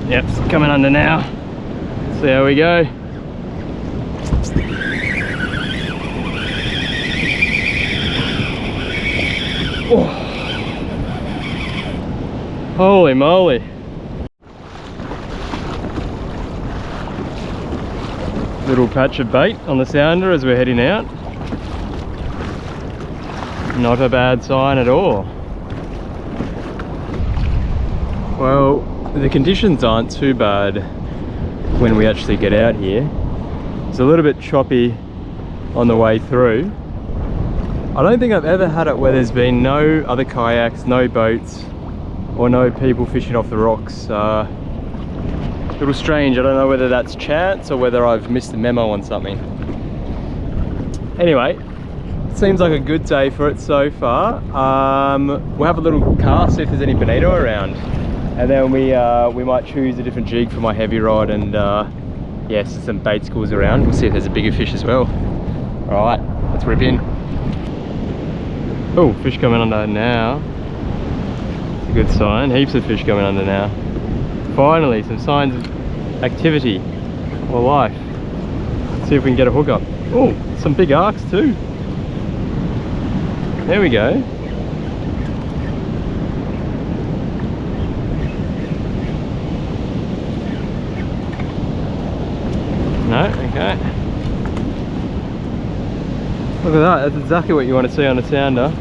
Yep, it's coming under now. See how we go. Oh. Holy moly. Little patch of bait on the sounder as we're heading out. Not a bad sign at all. Well, the conditions aren't too bad when we actually get out here. It's a little bit choppy on the way through. I don't think I've ever had it where there's been no other kayaks, no boats, or no people fishing off the rocks. A little strange. I don't know whether that's chance or whether I've missed a memo on something. Anyway, seems like a good day for it so far. We'll have a little cast, see if there's any bonito around, and then we might choose a different jig for my heavy rod, and yes, some bait schools around. We'll see if there's a bigger fish as well. All right, let's rip in. Oh, fish coming under now. It's a good sign. Heaps of fish coming under now. Finally, some signs of activity or life. Let's see if we can get a hook up. Oh, some big arcs too. There we go. No, okay. Look at that, that's exactly what you want to see on a sounder.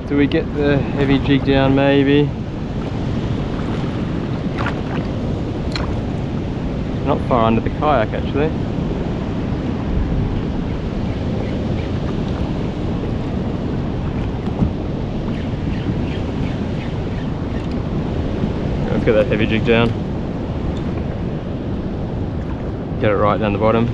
Do we get the heavy jig down maybe? Not far under the kayak actually. Let's get that heavy jig down. Get it right down the bottom.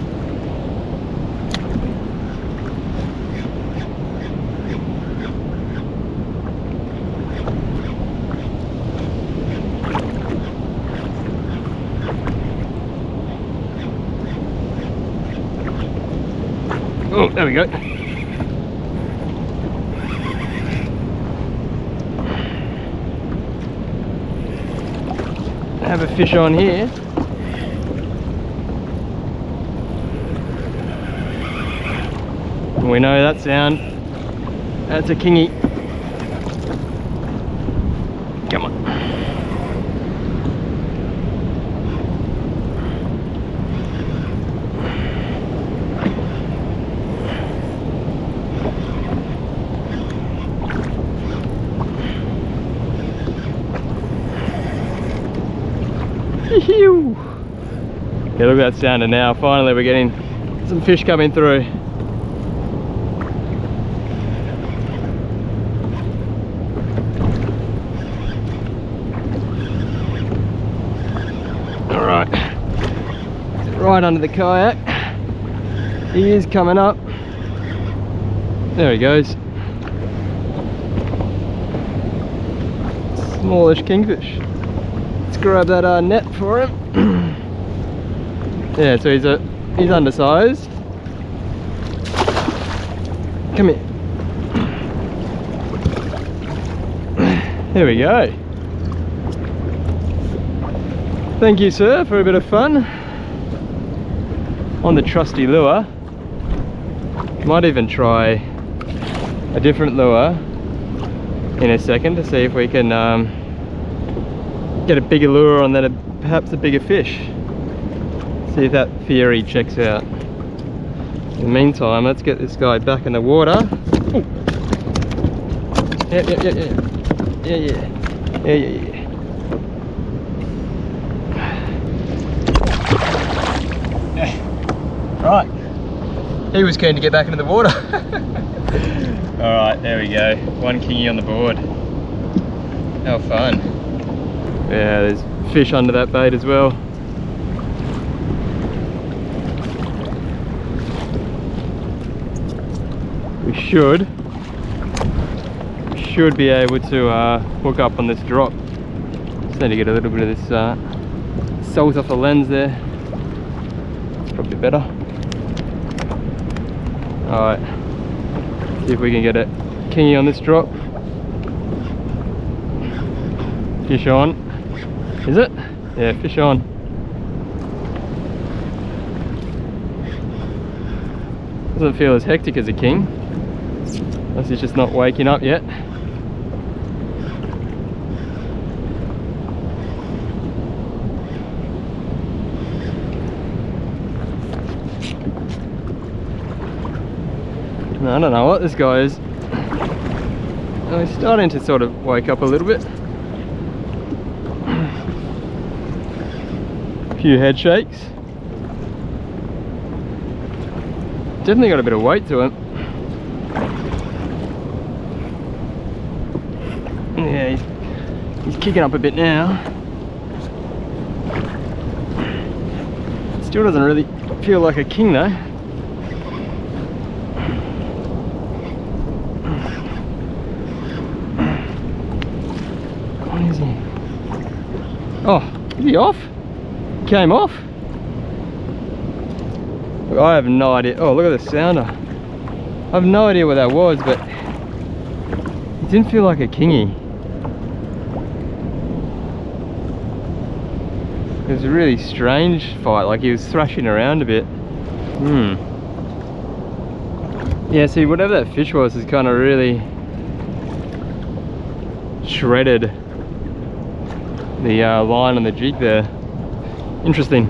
Oh, there we go. Have a fish on here. We know that sound. That's a kingy. Come on. Yeah, look at that sounder now. Finally we're getting some fish coming through. Alright, right under the kayak. He is coming up. There he goes. Smallish kingfish. Let's grab that net for him. Yeah, so he's undersized. Come here. There we go. Thank you, sir, for a bit of fun on the trusty lure. Might even try a different lure in a second to see if we can get a bigger lure on that, perhaps a bigger fish. See if that theory checks out. In the meantime, let's get this guy back in the water. Ooh. Yeah. Right, he was keen to get back into the water. Alright, there we go. One kingy on the board. How fun. Yeah, there's fish under that bait as well. We should be able to hook up on this drop. Just need to get a little bit of this salt off the lens there. It's probably better. Alright, see if we can get a kingy on this drop. Fish on. Is it? Yeah, fish on. Doesn't feel as hectic as a king. Unless he's just not waking up yet. I don't know what this guy is. Oh, he's starting to sort of wake up a little bit. A few head shakes. Definitely got a bit of weight to him. Yeah, he's kicking up a bit now. Still doesn't really feel like a king though. What is he? Oh, is he off? Came off? Look, I have no idea. Oh, look at the sounder. I have no idea what that was, but it didn't feel like a kingy. It was a really strange fight, like he was thrashing around a bit. Yeah, see, whatever that fish was has kind of really shredded the line on the jig there. Interesting.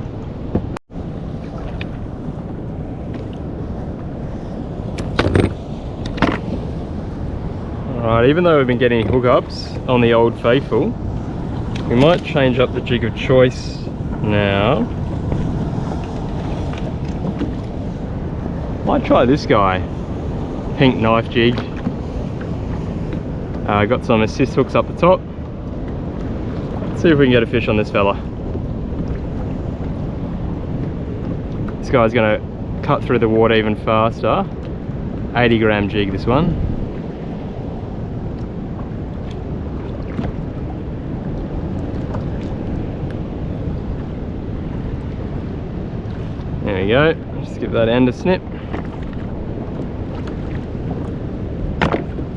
Alright, even though we've been getting hookups on the Old Faithful, we might change up the jig of choice now. Might try this guy. Pink knife jig. Got some assist hooks up the top. Let's see if we can get a fish on this fella. This guy's going to cut through the water even faster. 80-gram jig, this one. There we go. Just give that end a snip.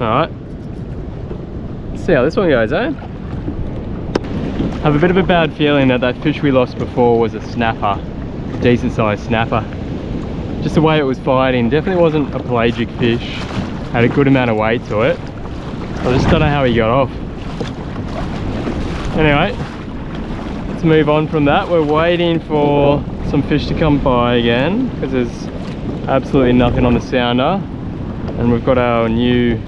Alright. Let's see how this one goes, eh? I have a bit of a bad feeling that that fish we lost before was a snapper. Decent sized snapper. Just the way it was fighting. Definitely wasn't a pelagic fish. Had a good amount of weight to it. I just don't know how he got off. Anyway, let's move on from that. We're waiting for some fish to come by again because there's absolutely nothing on the sounder, and we've got our new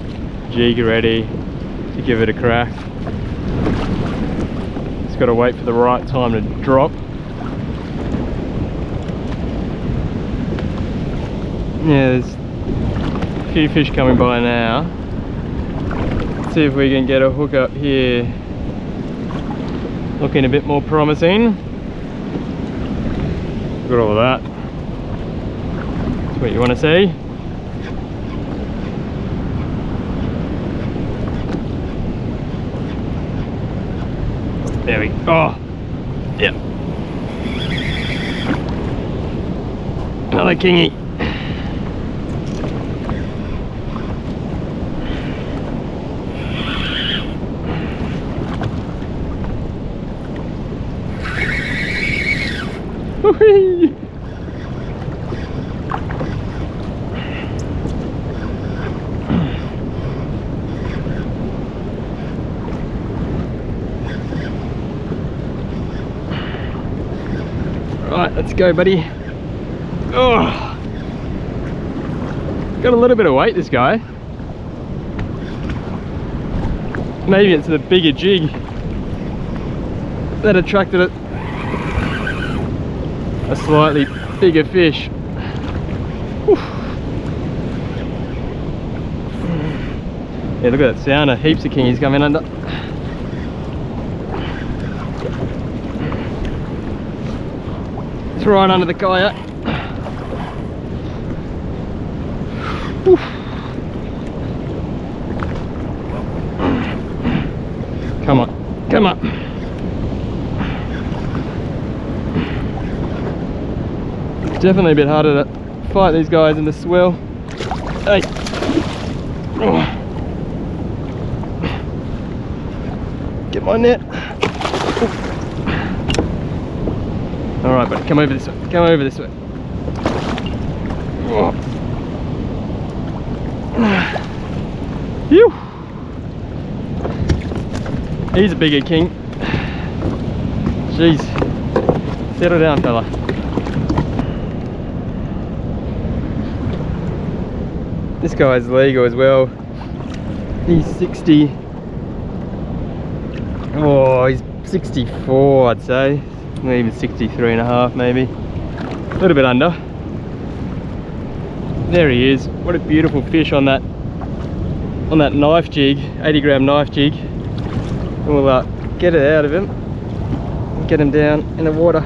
jig ready to give it a crack. Just got to wait for the right time to drop. Yeah, there's a few fish coming by now. Let's see if we can get a hook up here. Looking a bit more promising. Got all of that. That's what you want to see. There we go. Oh, yeah. Another kingy. Whee! Right, let's go, buddy. Oh, got a little bit of weight, this guy. Maybe it's the bigger jig that attracted it. A slightly bigger fish. Oof. Yeah, look at that sounder. Heaps of kingies coming under. It's right under the kayak. Oof. Come on, come on. Definitely a bit harder to fight these guys in the swell. Hey. Oh. Get my net. Alright, buddy, come over this way. Come over this way. Oh. Phew. He's a bigger king. Jeez. Settle down, fella. This guy's legal as well. He's 60. Oh, he's 64, I'd say. Maybe 63 and a half, maybe. A little bit under. There he is. What a beautiful fish on that knife jig, 80 gram knife jig. And we'll get it out of him. Get him down in the water.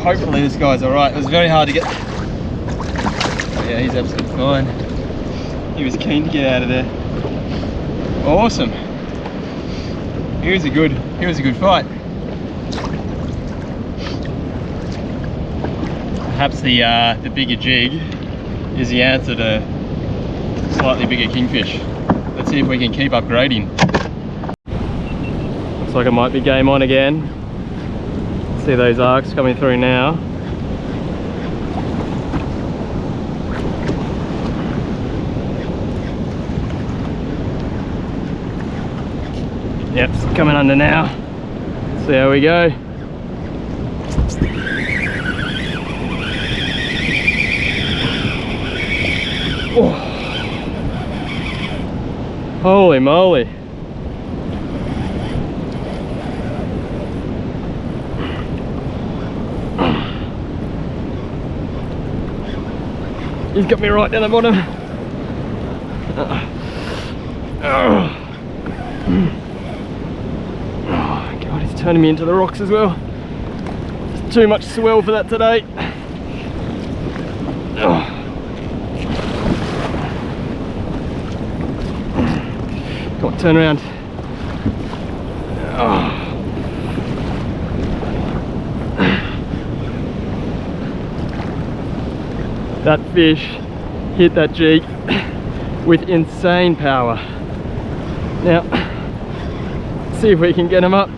Hopefully this guy's alright. It was very hard to get. Yeah, he's absolutely fine. He was keen to get out of there. Awesome. He was a good fight. Perhaps the bigger jig is the answer to slightly bigger kingfish. Let's see if we can keep upgrading. Looks like it might be game on again. See those arcs coming through now. Yep, it's coming under now. See how we go. Oh. Holy moly. He's got me right down the bottom. Oh God, he's turning me into the rocks as well. There's too much swell for that today. Oh. Come on, turn around. Oh. That fish hit that jig with insane power. Now, see if we can get him up.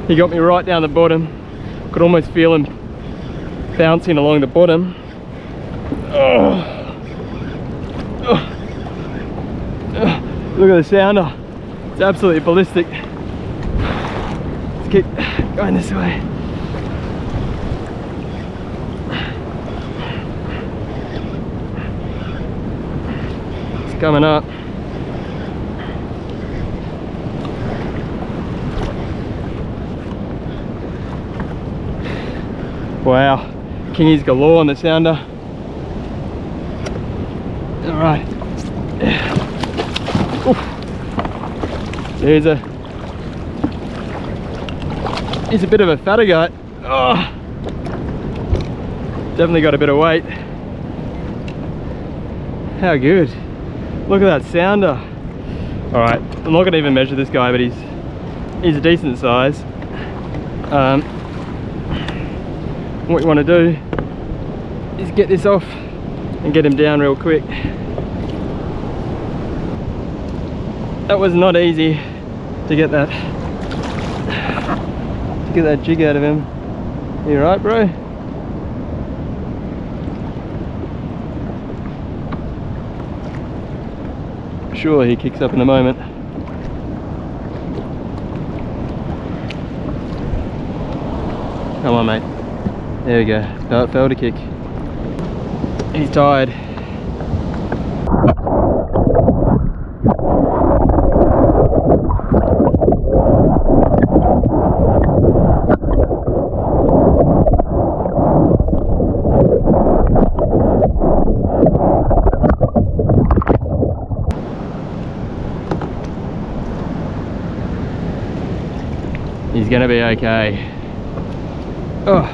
He got me right down the bottom. Could almost feel him bouncing along the bottom. Oh. Oh. Oh. Look at the sounder. It's absolutely ballistic. Let's keep going this way. Coming up. Wow, kingies galore on the sounder. All right. He's a bit of a fatter gut. Oh, definitely got a bit of weight. How good. Look at that sounder. All right, I'm not gonna even measure this guy, but he's a decent size. What you want to do is get this off and get him down real quick. That was not easy to get that jig out of him. You right, bro? Sure, he kicks up in a moment. Come on, mate. There we go. Fell to kick. He's tired. He's gonna be okay. Oh,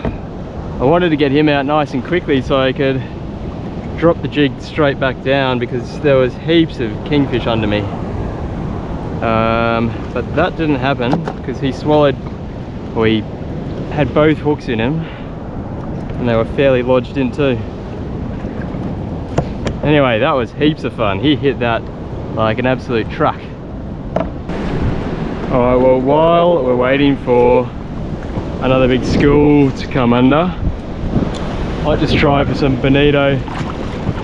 I wanted to get him out nice and quickly so I could drop the jig straight back down because there was heaps of kingfish under me. But that didn't happen because he swallowed, or he had both hooks in him and they were fairly lodged in too. Anyway, that was heaps of fun. He hit that like an absolute truck. Alright, well, while we're waiting for another big school to come under. Might just try for some bonito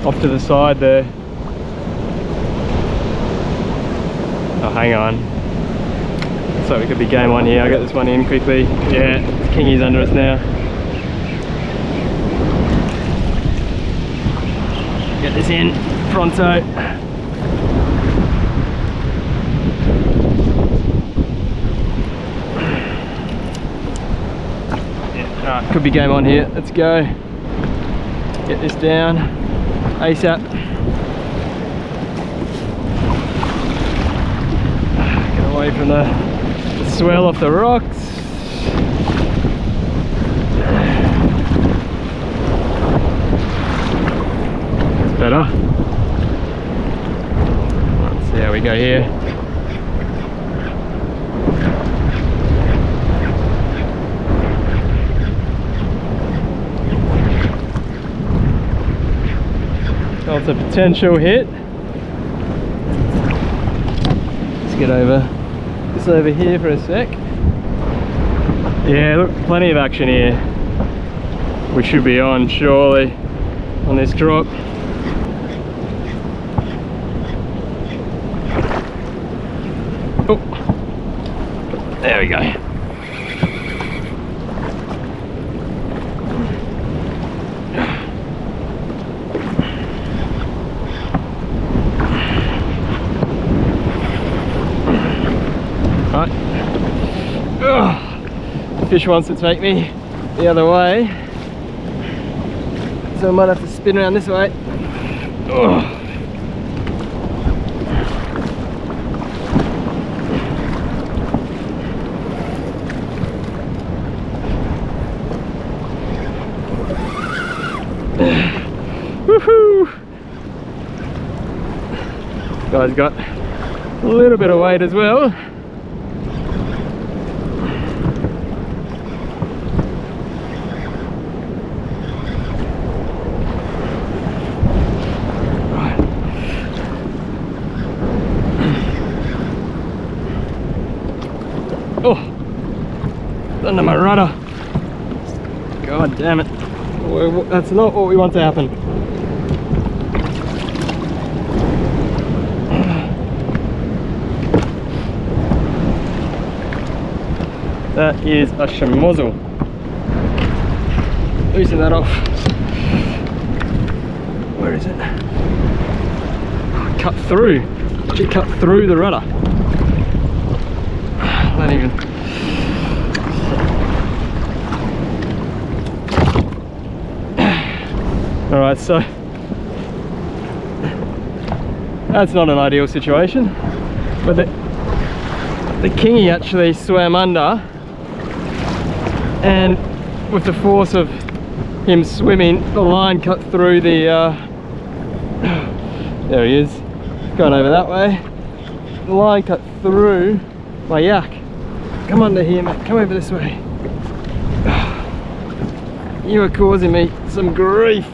off to the side there. Oh, hang on. So we could be game on here. I'll get this one in quickly. Yeah, Kingy's under us now. Get this in pronto. Yeah, alright, could be game on here. Let's go. Get this down ASAP. Get away from the swell off the rocks. That's better. Let's see how we go here. So it's a potential hit. Let's get this over here for a sec. Yeah, look, plenty of action here. We should be on surely on this drop. Oh, there we go. Right. Ugh. Fish wants to take me the other way, so I might have to spin around this way. Ugh. Woohoo! Guy's got a little bit of weight as well. Oh, under my rudder. God damn it. That's not what we want to happen. That is a schmozzle. Loosen that off. Where is it? Oh, cut through. It cut through the rudder. Not even. Alright, so that's not an ideal situation, but the kingy actually swam under, and with the force of him swimming, the line cut through the there he is, going over that way. The line cut through my yak. Come under here, mate, come over this way. You are causing me some grief.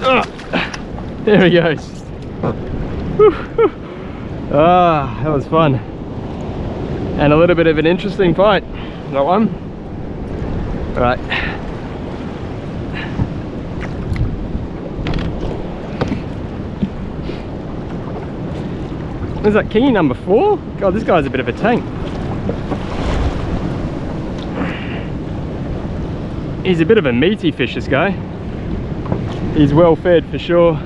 No. There he goes. Ah, that was fun. And a little bit of an interesting fight. That one. Right. Is that kingy number 4? God, this guy's a bit of a tank. He's a bit of a meaty fish, this guy. He's well fed for sure.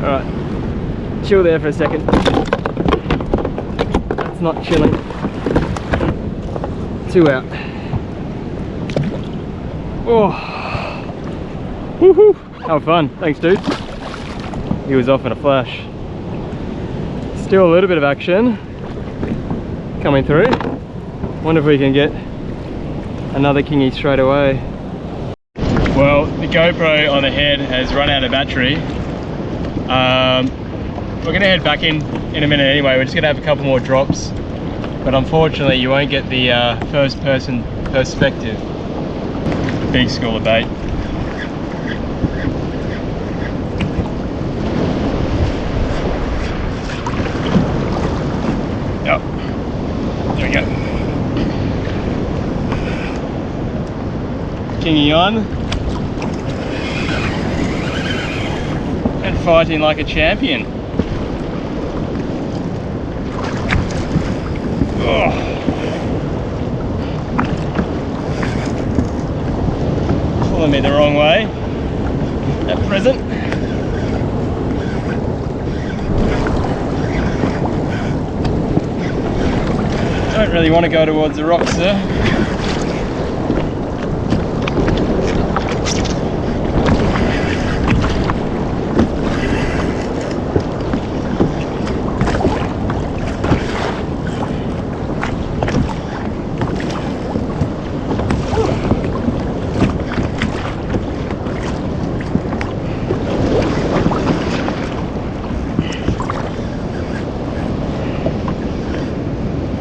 Alright, chill there for a second. That's not chilling. 2 out. Oh, woohoo! How fun. Thanks, dude. He was off in a flash. Still a little bit of action coming through. Wonder if we can get another kingy straight away. Well, the GoPro on the head has run out of battery. We're gonna head back in a minute anyway. We're just gonna have a couple more drops, but unfortunately you won't get the first person perspective. Big school of bait. on and fighting like a champion. Oh. Pulling me the wrong way at present. Don't really want to go towards the rocks there.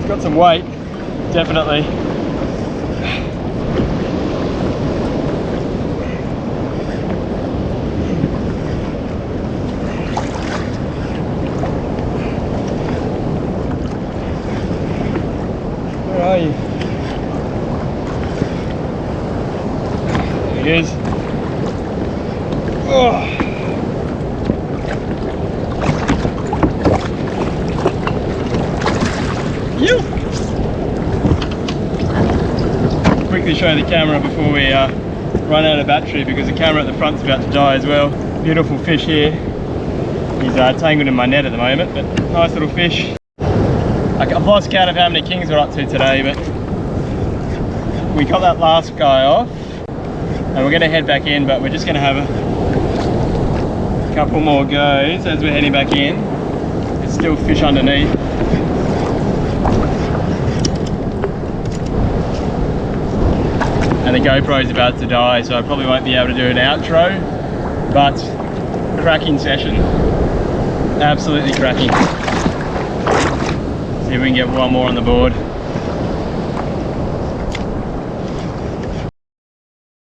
Got some weight, definitely. Where are you? There he is. Oh. Quickly show the camera before we run out of battery, because the camera at the front's about to die as well. Beautiful fish here. He's tangled in my net at the moment, but nice little fish. I've lost count of how many kings we're up to today, but we got that last guy off and we're going to head back in, but we're just going to have a couple more goes as we're heading back in. There's still fish underneath. And the GoPro's about to die, so I probably won't be able to do an outro, but cracking session. Absolutely cracking. See if we can get one more on the board.